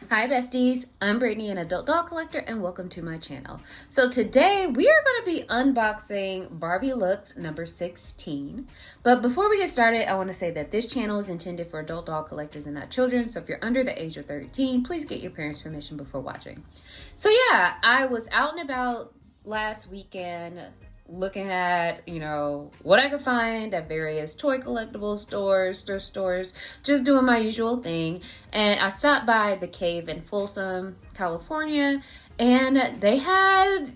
Hi besties, I'm Brittany, an adult doll collector, and welcome to my channel. So today we are going to be unboxing Barbie Looks number 16. But before we get started, I want to say that this channel is intended for adult doll collectors and not children. So if you're under the age of 13, please get your parents' permission before watching. So yeah, I was out and about last weekend looking at, what I could find at various toy collectible stores, thrift stores, just doing my usual thing. And I stopped by the Cave in Folsom, California, and they had,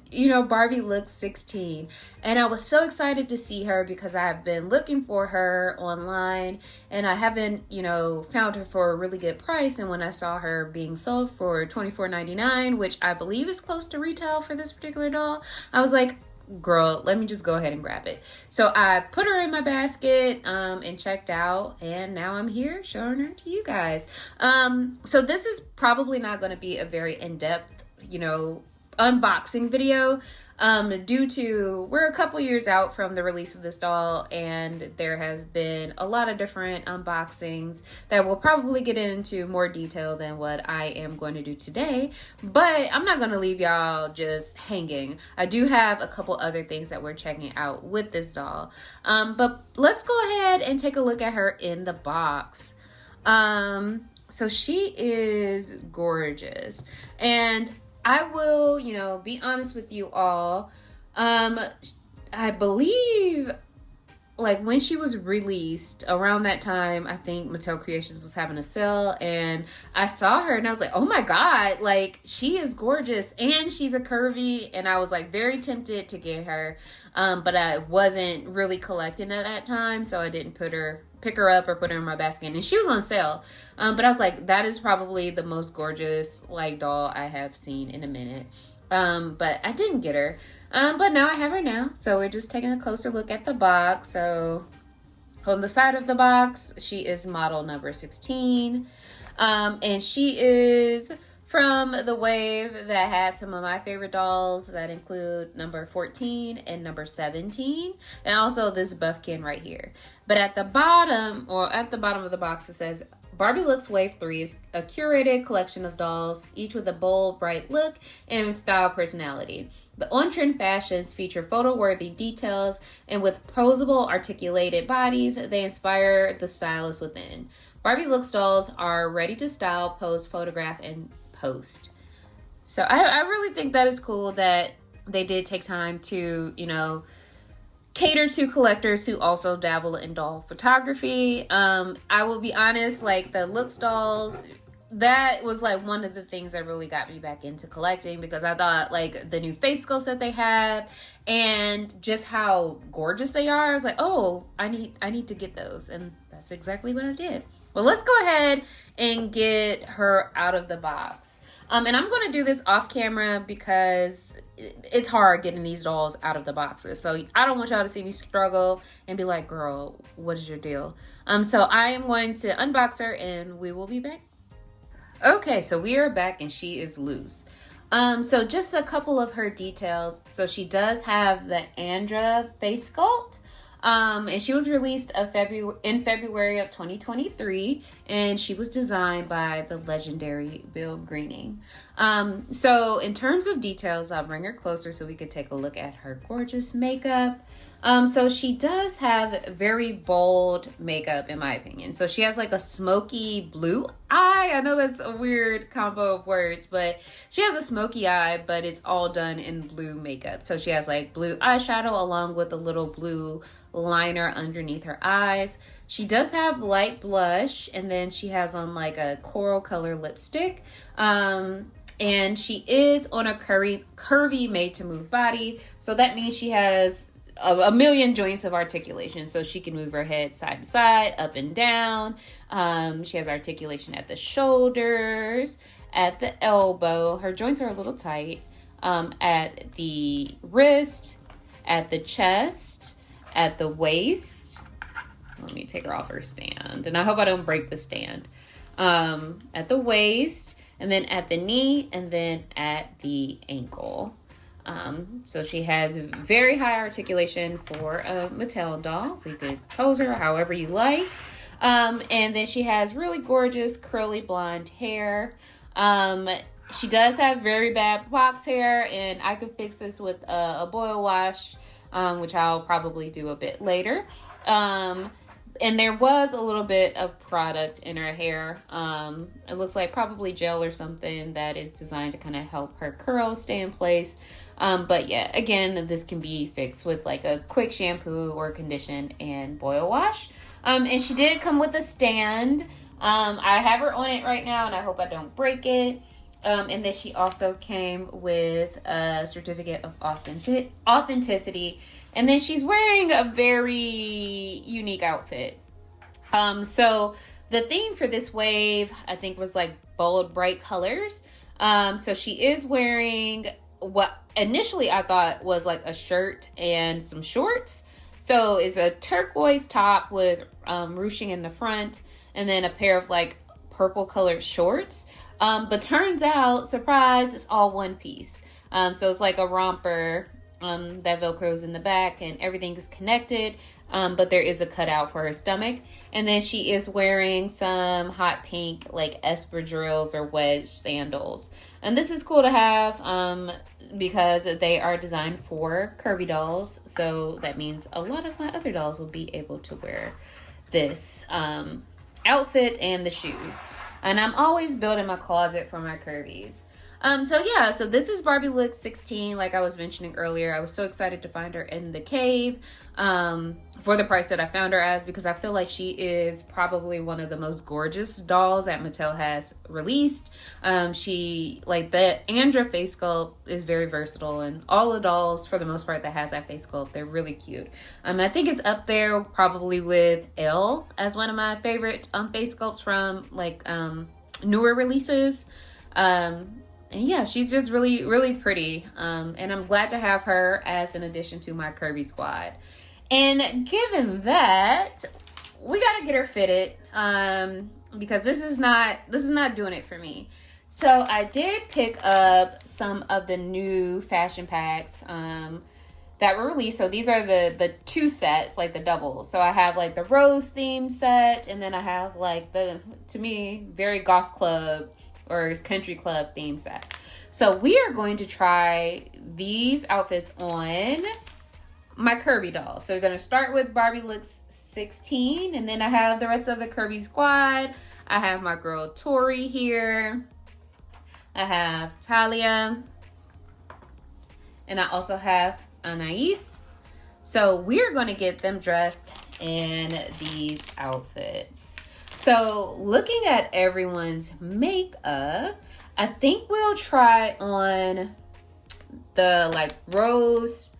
Barbie Looks 16. And I was so excited to see her because I have been looking for her online and I haven't, found her for a really good price. And when I saw her being sold for $24.99, which I believe is close to retail for this particular doll, I was like, girl, let me just go ahead and grab it. So I put her in my basket and checked out, and now I'm here showing her to you guys. So this is probably not going to be a very in-depth, unboxing video, due to we're a couple years out from the release of this doll, and there has been a lot of different unboxings that will probably get into more detail than what I am going to do today. But I'm not going to leave y'all just hanging. I do have a couple other things that we're checking out with this doll, but let's go ahead and take a look at her in the box. So she is gorgeous, and I will, be honest with you all. I believe, like, when she was released, around that time, I think Mattel Creations was having a sale, and I saw her, and I was like, oh my god, like, she is gorgeous, and she's a curvy, and I was, like, very tempted to get her, but I wasn't really collecting at that time, so I didn't pick her up or put her in my basket, and she was on sale. But I was like, that is probably the most gorgeous, like, doll I have seen in a minute. But I didn't get her. But now I have her now. So we're just taking a closer look at the box. So on the side of the box, she is model number 16. And she is from the wave that had some of my favorite dolls that include number 14 and number 17, and also this buffkin right here. But at the bottom of the box, it says Barbie Looks Wave 3 is a curated collection of dolls, each with a bold, bright look and style personality. The on-trend fashions feature photo-worthy details, and with posable, articulated bodies, they inspire the stylists within. Barbie Looks dolls are ready to style, pose, photograph, and post. So I really think that is cool that they did take time to, cater to collectors who also dabble in doll photography. I will be honest, like, the Looks dolls, that was like one of the things that really got me back into collecting, because I thought, like, the new face sculpts that they have and just how gorgeous they are, I was like, oh, I need to get those, and that's exactly what I did. Well, let's go ahead and get her out of the box. And I'm going to do this off camera because it's hard getting these dolls out of the boxes. So I don't want y'all to see me struggle and be like, girl, what is your deal? So I am going to unbox her and we will be back. Okay, so we are back and she is loose. So just a couple of her details. So she does have the Andra face sculpt. And she was released in February of 2023, and she was designed by the legendary Bill Greening. So in terms of details, I'll bring her closer so we could take a look at her gorgeous makeup. So she does have very bold makeup, in my opinion. So she has like a smoky blue eye. I know that's a weird combo of words, but she has a smoky eye, but it's all done in blue makeup. So she has like blue eyeshadow along with a little blue liner underneath her eyes. She does have light blush, and then she has on like a coral color lipstick. And she is on a curvy made to move body. So that means she has a million joints of articulation, so she can move her head side to side, up and down. She has articulation at the shoulders, at the elbow. Her joints are a little tight, at the wrist, at the chest, at the waist. Let me take her off her stand, and I hope I don't break the stand. At the waist, and then at the knee, and then at the ankle. So she has very high articulation for a Mattel doll, so you could pose her however you like. And then she has really gorgeous curly blonde hair. She does have very bad box hair, and I could fix this with a boil wash, which I'll probably do a bit later. And there was a little bit of product in her hair. It looks like probably gel or something that is designed to kind of help her curls stay in place. But yeah, again, this can be fixed with like a quick shampoo or condition and boil wash. And she did come with a stand. I have her on it right now, and I hope I don't break it. And then she also came with a certificate of authenticity. And then she's wearing a very unique outfit. So the theme for this wave, I think, was like bold, bright colors. So she is wearing what initially I thought was like a shirt and some shorts. So it's a turquoise top with ruching in the front, and then a pair of like purple colored shorts. But turns out, surprise, it's all one piece. So it's like a romper that velcros in the back, and everything is connected. But there is a cutout for her stomach. And then she is wearing some hot pink like espadrilles or wedge sandals. And this is cool to have because they are designed for curvy dolls. So that means a lot of my other dolls will be able to wear this outfit and the shoes. And I'm always building my closet for my curvies. So this is Barbie Looks 16, like I was mentioning earlier. I was so excited to find her in the cave for the price that I found her as, because I feel like she is probably one of the most gorgeous dolls that Mattel has released. She, like, the Andra face sculpt is very versatile, and all the dolls, for the most part, that has that face sculpt, they're really cute. I think it's up there probably with Elle as one of my favorite face sculpts from, like, newer releases. And yeah, she's just really, really pretty. And I'm glad to have her as an addition to my curvy squad. And given that, we gotta get her fitted because this is not doing it for me. So I did pick up some of the new fashion packs that were released. So these are the two sets, like the doubles. So I have like the rose theme set, and then I have like the, to me, very golf club or country club theme set. So we are going to try these outfits on my curvy dolls. So we're going to start with Barbie Looks 16, and then I have the rest of the curvy squad. I have my girl Tori here. I have Talia. And I also have Anais. So we're going to get them dressed in these outfits. So looking at everyone's makeup, I think we'll try on the like rose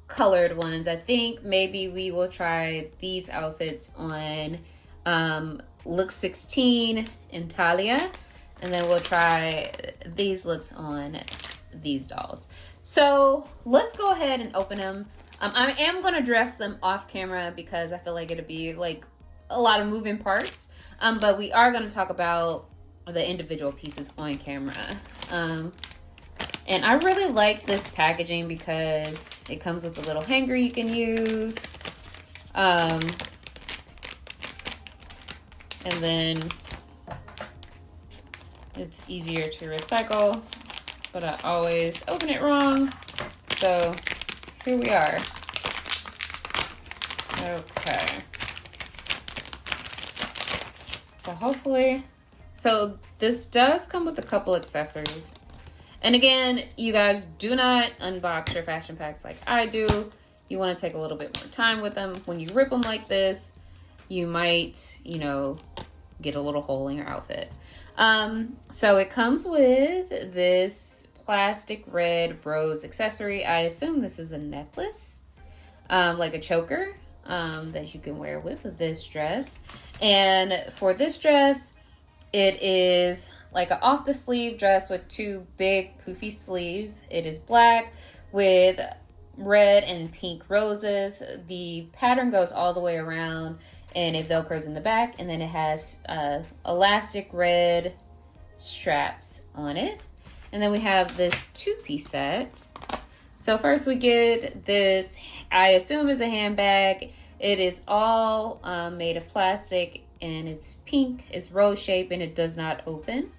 colored ones. I think maybe we will try these outfits on look 16 and Talia, and then we'll try these looks on these dolls. So let's go ahead and open them. I am going to dress them off camera because I feel like it'll be like a lot of moving parts, but we are going to talk about the individual pieces on camera. And I really like this packaging because it comes with a little hanger you can use, and then it's easier to recycle, but I always open it wrong, so here we are. Okay. So hopefully, so this does come with a couple accessories. And again, you guys do not unbox your fashion packs like I do. You want to take a little bit more time with them. When you rip them like this, you might, you know, get a little hole in your outfit. So it comes with this plastic red rose accessory. I assume this is a necklace, like a choker, that you can wear with this dress. And for this dress, it is like an off the sleeve dress with two big poofy sleeves. It is black with red and pink roses. The pattern goes all the way around and it velcros in the back, and then it has elastic red straps on it. And then we have this two-piece set. So first we get this, I assume is a handbag. It is all made of plastic, and it's pink, it's rose shape, and it does not open.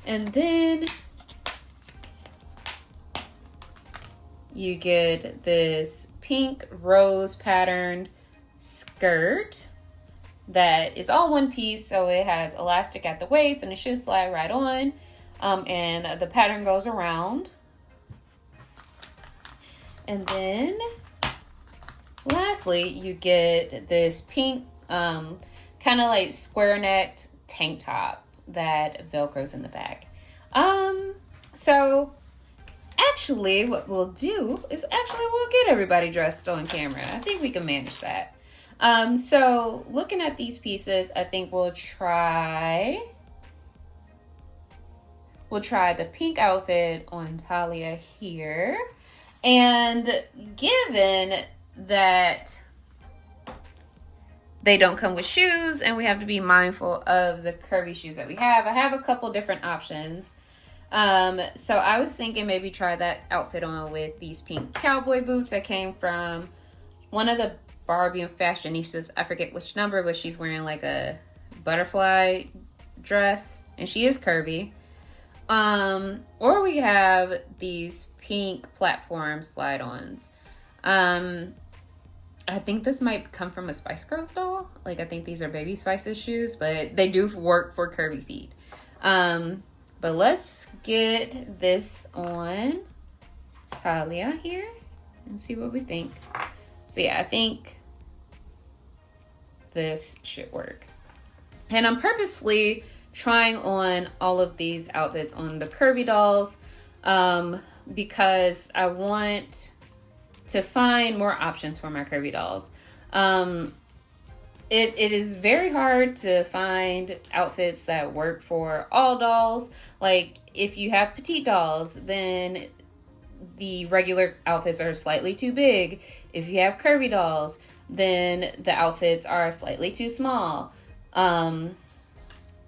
And then you get this pink rose patterned skirt that is all one piece, so it has elastic at the waist and it should slide right on. And the pattern goes around. And then lastly, you get this pink kind of like square necked tank top that velcros in the back. So actually what we'll do is we'll get everybody dressed on camera. I think we can manage that. So looking at these pieces, I think we'll try the pink outfit on Talia here. And given that they don't come with shoes and we have to be mindful of the curvy shoes that we have, I have a couple different options. So I was thinking maybe try that outfit on with these pink cowboy boots that came from one of the Barbie and fashionistas. I forget which number, but she's wearing like a butterfly dress and she is curvy. Or we have these pink platform slide-ons. I think this might come from a Spice Girls doll. Like, I think these are Baby Spice's shoes, but they do work for curvy feet. But let's get this on Talia here and see what we think. So yeah, I think this should work. And I'm purposely trying on all of these outfits on the curvy dolls because I want to find more options for my curvy dolls. It is very hard to find outfits that work for all dolls. Like if you have petite dolls, then the regular outfits are slightly too big. If you have curvy dolls, then the outfits are slightly too small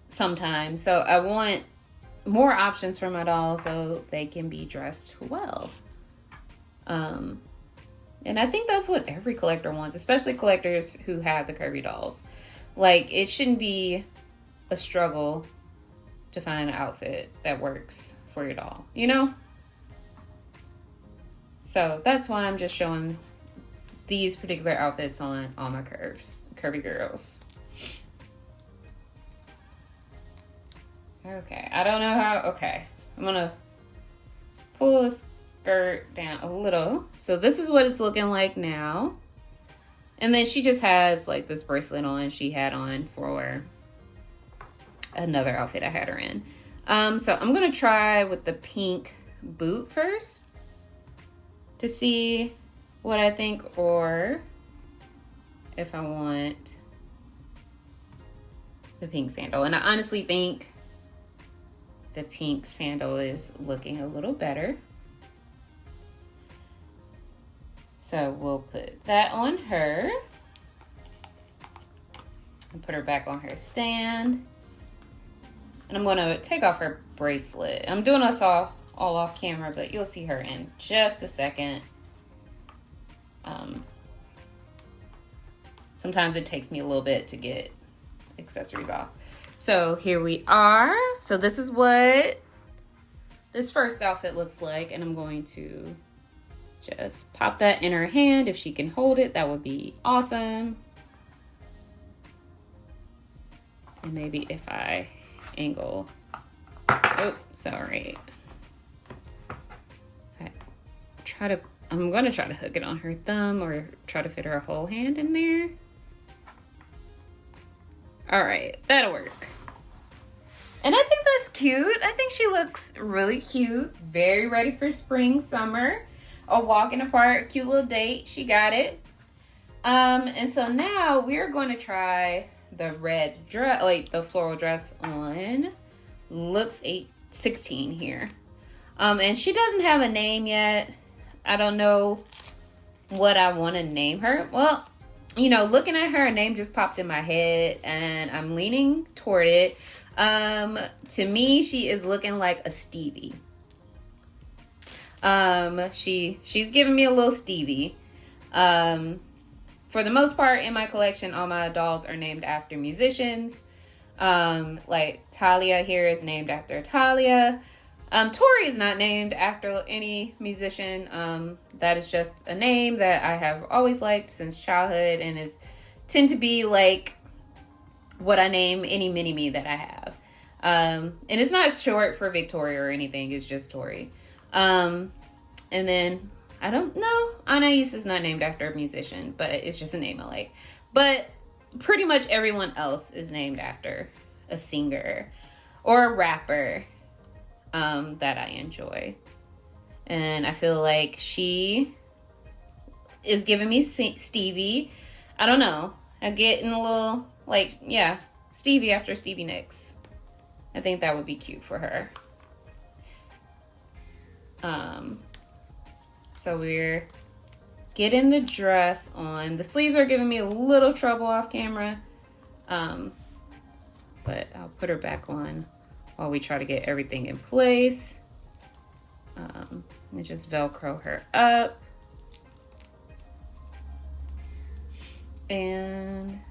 sometimes. So I want more options for my dolls so they can be dressed well. And I think that's what every collector wants, especially collectors who have the curvy dolls. Like, it shouldn't be a struggle to find an outfit that works for your doll, you know? So that's why I'm just showing these particular outfits on all my curvy girls. Okay, I don't know how, okay. I'm gonna pull this skirt down a little. So this is what it's looking like now. And then she just has like this bracelet on she had on for another outfit I had her in. So I'm gonna try with the pink boot first to see what I think, or if I want the pink sandal. And I honestly think the pink sandal is looking a little better. So we'll put that on her and put her back on her stand. And I'm gonna take off her bracelet. I'm doing this all off camera, but you'll see her in just a second. Sometimes it takes me a little bit to get accessories off. So here we are. So this is what this first outfit looks like, and I'm going to just pop that in her hand. If she can hold it, that would be awesome. And maybe if I angle, oh, sorry. I'm gonna try to hook it on her thumb or try to fit her whole hand in there. All right, that'll work. And I think that's cute. I think she looks really cute. Very ready for spring, summer. A walk in the park, cute little date. She got it. And so now we're going to try the red dress, like the floral dress on Looks 16 here. And she doesn't have a name yet. I don't know what I want to name her. Well, you know, looking at her, a name just popped in my head and I'm leaning toward it. To me, she is looking like a Stevie. She's giving me a little Stevie. For the most part in my collection, all my dolls are named after musicians. Like Talia here is named after Talia. Tori is not named after any musician. That is just a name that I have always liked since childhood, and is tend to be like what I name any mini-me that I have. And it's not short for Victoria or anything, it's just Tori. And then, I don't know, Anais is not named after a musician, but it's just a name I like. But pretty much everyone else is named after a singer or a rapper that I enjoy. And I feel like she is giving me Stevie. I don't know. I'm getting a little, like, yeah, Stevie after Stevie Nicks. I think that would be cute for her. So we're getting the dress on. The sleeves are giving me a little trouble off camera. But I'll put her back on while we try to get everything in place. And just Velcro her up. And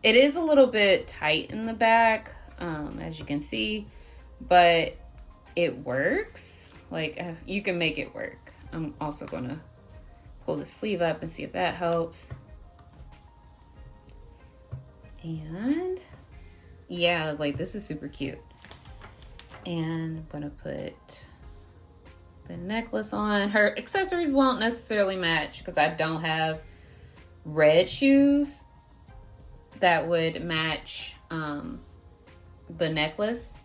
it is a little bit tight in the back, as you can see, but it works. Like, you can make it work. I'm also gonna pull the sleeve up and see if that helps. And yeah, like, this is super cute. And I'm gonna put the necklace on. Her accessories won't necessarily match because I don't have red shoes that would match the necklace.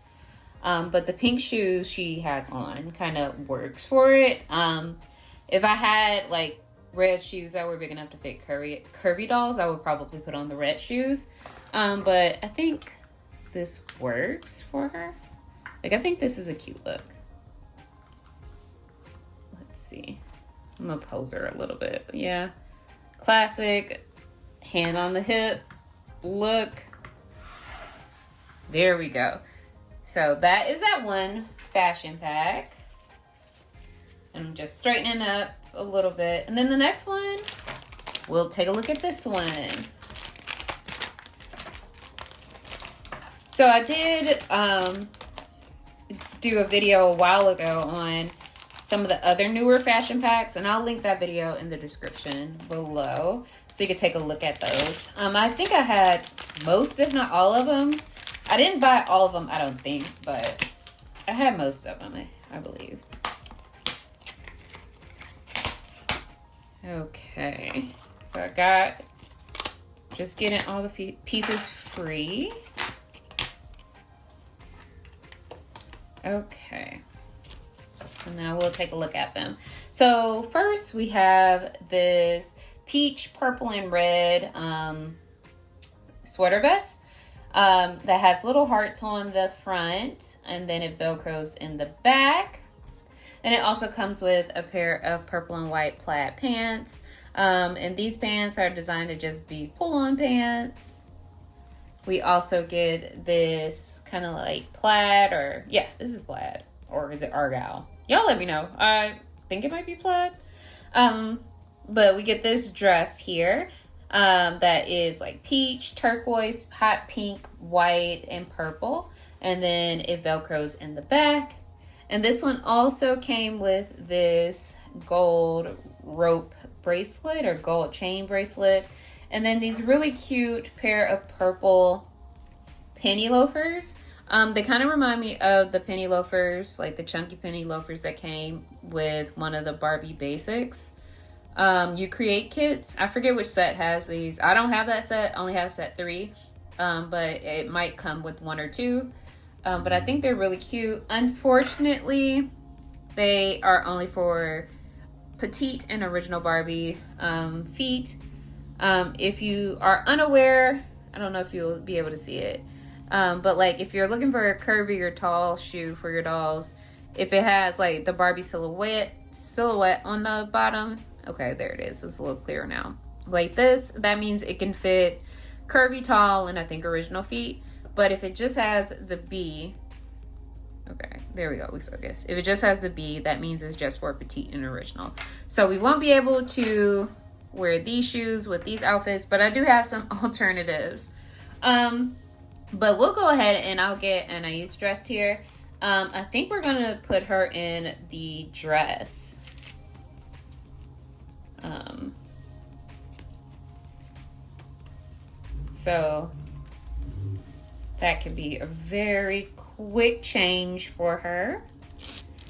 But the pink shoes she has on kind of works for it. If I had like red shoes that were big enough to fit curvy dolls, I would probably put on the red shoes. But I think this works for her. Like, I think this is a cute look. Let's see. I'm gonna pose her a little bit. Yeah. Classic hand on the hip look. There we go. So that is that one fashion pack. I'm just straightening up a little bit. And then the next one, we'll take a look at this one. So I did do a video a while ago on some of the other newer fashion packs, and I'll link that video in the description below so you can take a look at those. I think I had most, if not all of them. I didn't buy all of them, I don't think, but I had most of them, I believe. Okay, so I got, just getting all the pieces free. Okay, and now we'll take a look at them. So first we have this peach, purple, and red sweater vest that has little hearts on the front, and then it velcros in the back. And it also comes with a pair of purple and white plaid pants. And these pants are designed to just be pull-on pants. We also get this kind of like plaid, or yeah, this is plaid, or is it argyle? Y'all let me know. I think it might be plaid. But we get this dress here that is like peach, turquoise, hot pink, white, and purple. And then it velcros in the back. And this one also came with this gold rope bracelet or gold chain bracelet. And then these really cute pair of purple penny loafers. They kind of remind me of the penny loafers, like the chunky penny loafers that came with one of the Barbie Basics You Create kits. I forget which set has these. I don't have that set. I only have set 3. But it might come with 1 or 2. But I think they're really cute. Unfortunately, they are only for petite and original Barbie feet. If you are unaware, I don't know if you'll be able to see it. But like if you're looking for a curvy or tall shoe for your dolls, if it has like the Barbie silhouette on the bottom, okay, there it is. It's a little clearer now. Like this, that means it can fit curvy, tall, and I think original feet. But if it just has the B, okay, there we go, we focus. If it just has the B, that means it's just for petite and original. So we won't be able to wear these shoes with these outfits, but I do have some alternatives But we'll go ahead and I'll get Anais dressed here. I think we're gonna put her in the dress. So that could be a very quick change for her.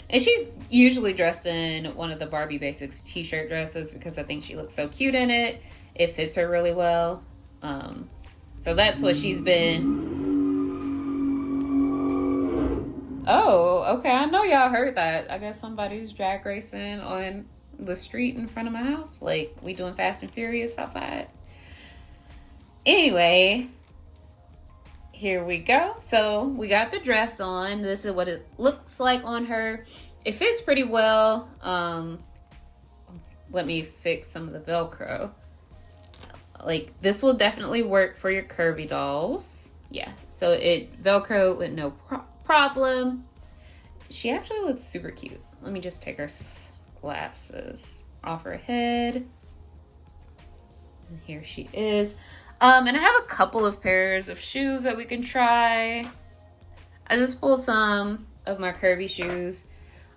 And she's usually dressed in one of the Barbie Basics t-shirt dresses because I think she looks so cute in it. It fits her really well. So that's what she's been. Oh, okay. I know y'all heard that. I guess somebody's drag racing on the street in front of my house. Like, we doing Fast and Furious outside. Anyway, here we go. So we got the dress on. This is what it looks like on her. It fits pretty well. Let me fix some of the Velcro. Like, this will definitely work for your curvy dolls. Yeah, so it Velcro with no problem. She actually looks super cute. Let me just take her glasses off her head. And here she is. And I have a couple of pairs of shoes that we can try. I just pulled some of my curvy shoes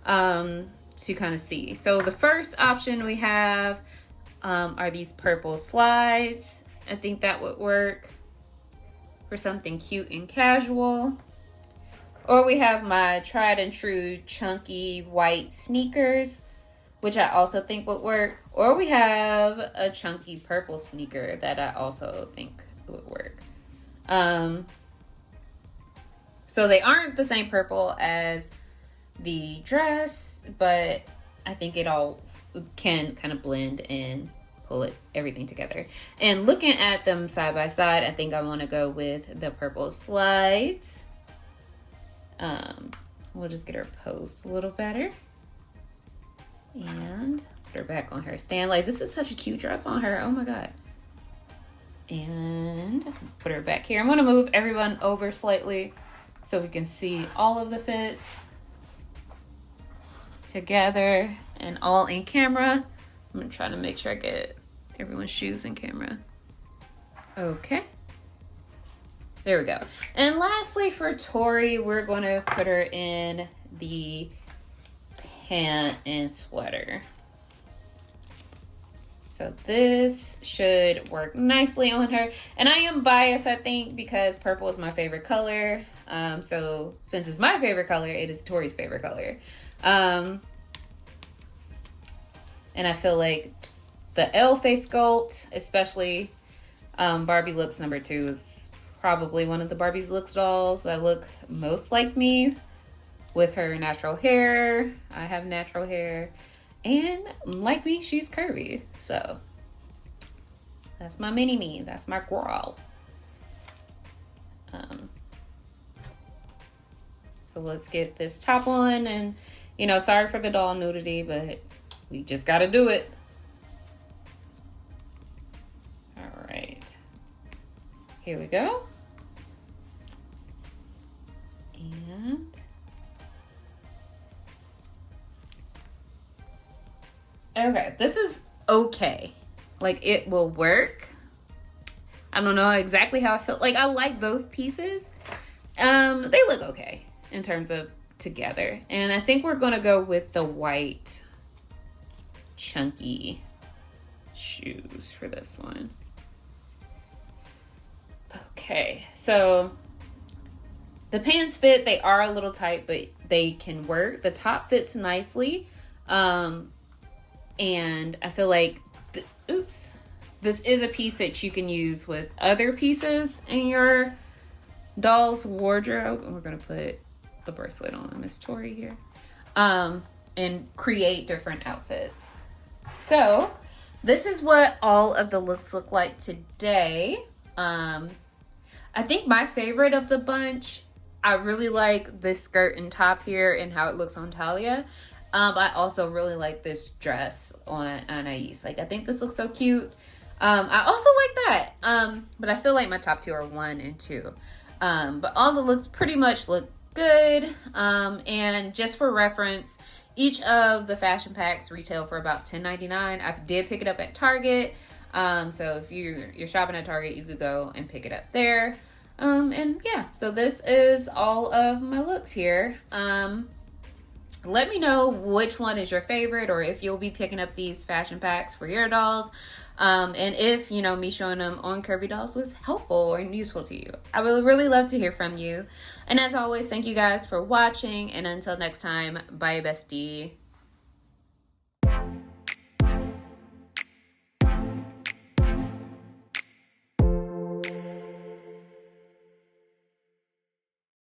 to kind of see. So the first option we have are these purple slides. I think that would work for something cute and casual. Or we have my tried and true chunky white sneakers, which I also think would work. Or we have a chunky purple sneaker that I also think would work. So they aren't the same purple as the dress, but I think it all can kind of blend and pull everything together. And looking at them side by side, I think I want to go with the purple slides. We'll just get her posed a little better. And put her back on her stand. Like, this is such a cute dress on her. Oh my god. And put her back here. I'm going to move everyone over slightly so we can see all of the fits together and all in camera. I'm going to try to make sure I get everyone's shoes in camera. Okay. There we go. And lastly for Tori, we're going to put her in the pant and sweater. So this should work nicely on her. And I am biased, I think, because purple is my favorite color. So since it's my favorite color, it is Tori's favorite color. And I feel like the L face sculpt, especially Barbie Looks #2 is probably one of the Barbie Looks dolls that look most like me with her natural hair. I have natural hair. And like me, she's curvy. So that's my mini-me. That's my girl. So let's get this top on. And, you know, sorry for the doll nudity, but we just got to do it. All right. Here we go. And okay, this is okay. Like, it will work. I don't know exactly how I feel. Like, I like both pieces. They look okay in terms of together. And I think we're gonna go with the white chunky shoes for this one. Okay, so the pants fit. They are a little tight, but they can work. The top fits nicely. And I feel like, this is a piece that you can use with other pieces in your doll's wardrobe. And we're going to put the bracelet on Miss Tori here. And create different outfits. So this is what all of the looks look like today. I think my favorite of the bunch, I really like this skirt and top here and how it looks on Talia. I also really like this dress on Anais. Like, I think this looks so cute. I also like that. But I feel like my top two are 1 and 2. But all the looks pretty much look good. And just for reference, each of the fashion packs retail for about $10.99. I did pick it up at Target. So if you're shopping at Target, you could go and pick it up there. And yeah, so this is all of my looks here. Let me know which one is your favorite, or if you'll be picking up these fashion packs for your dolls. And if, you know, me showing them on Curvy Dolls was helpful and useful to you. I would really love to hear from you. And as always, thank you guys for watching. And until next time, bye, bestie.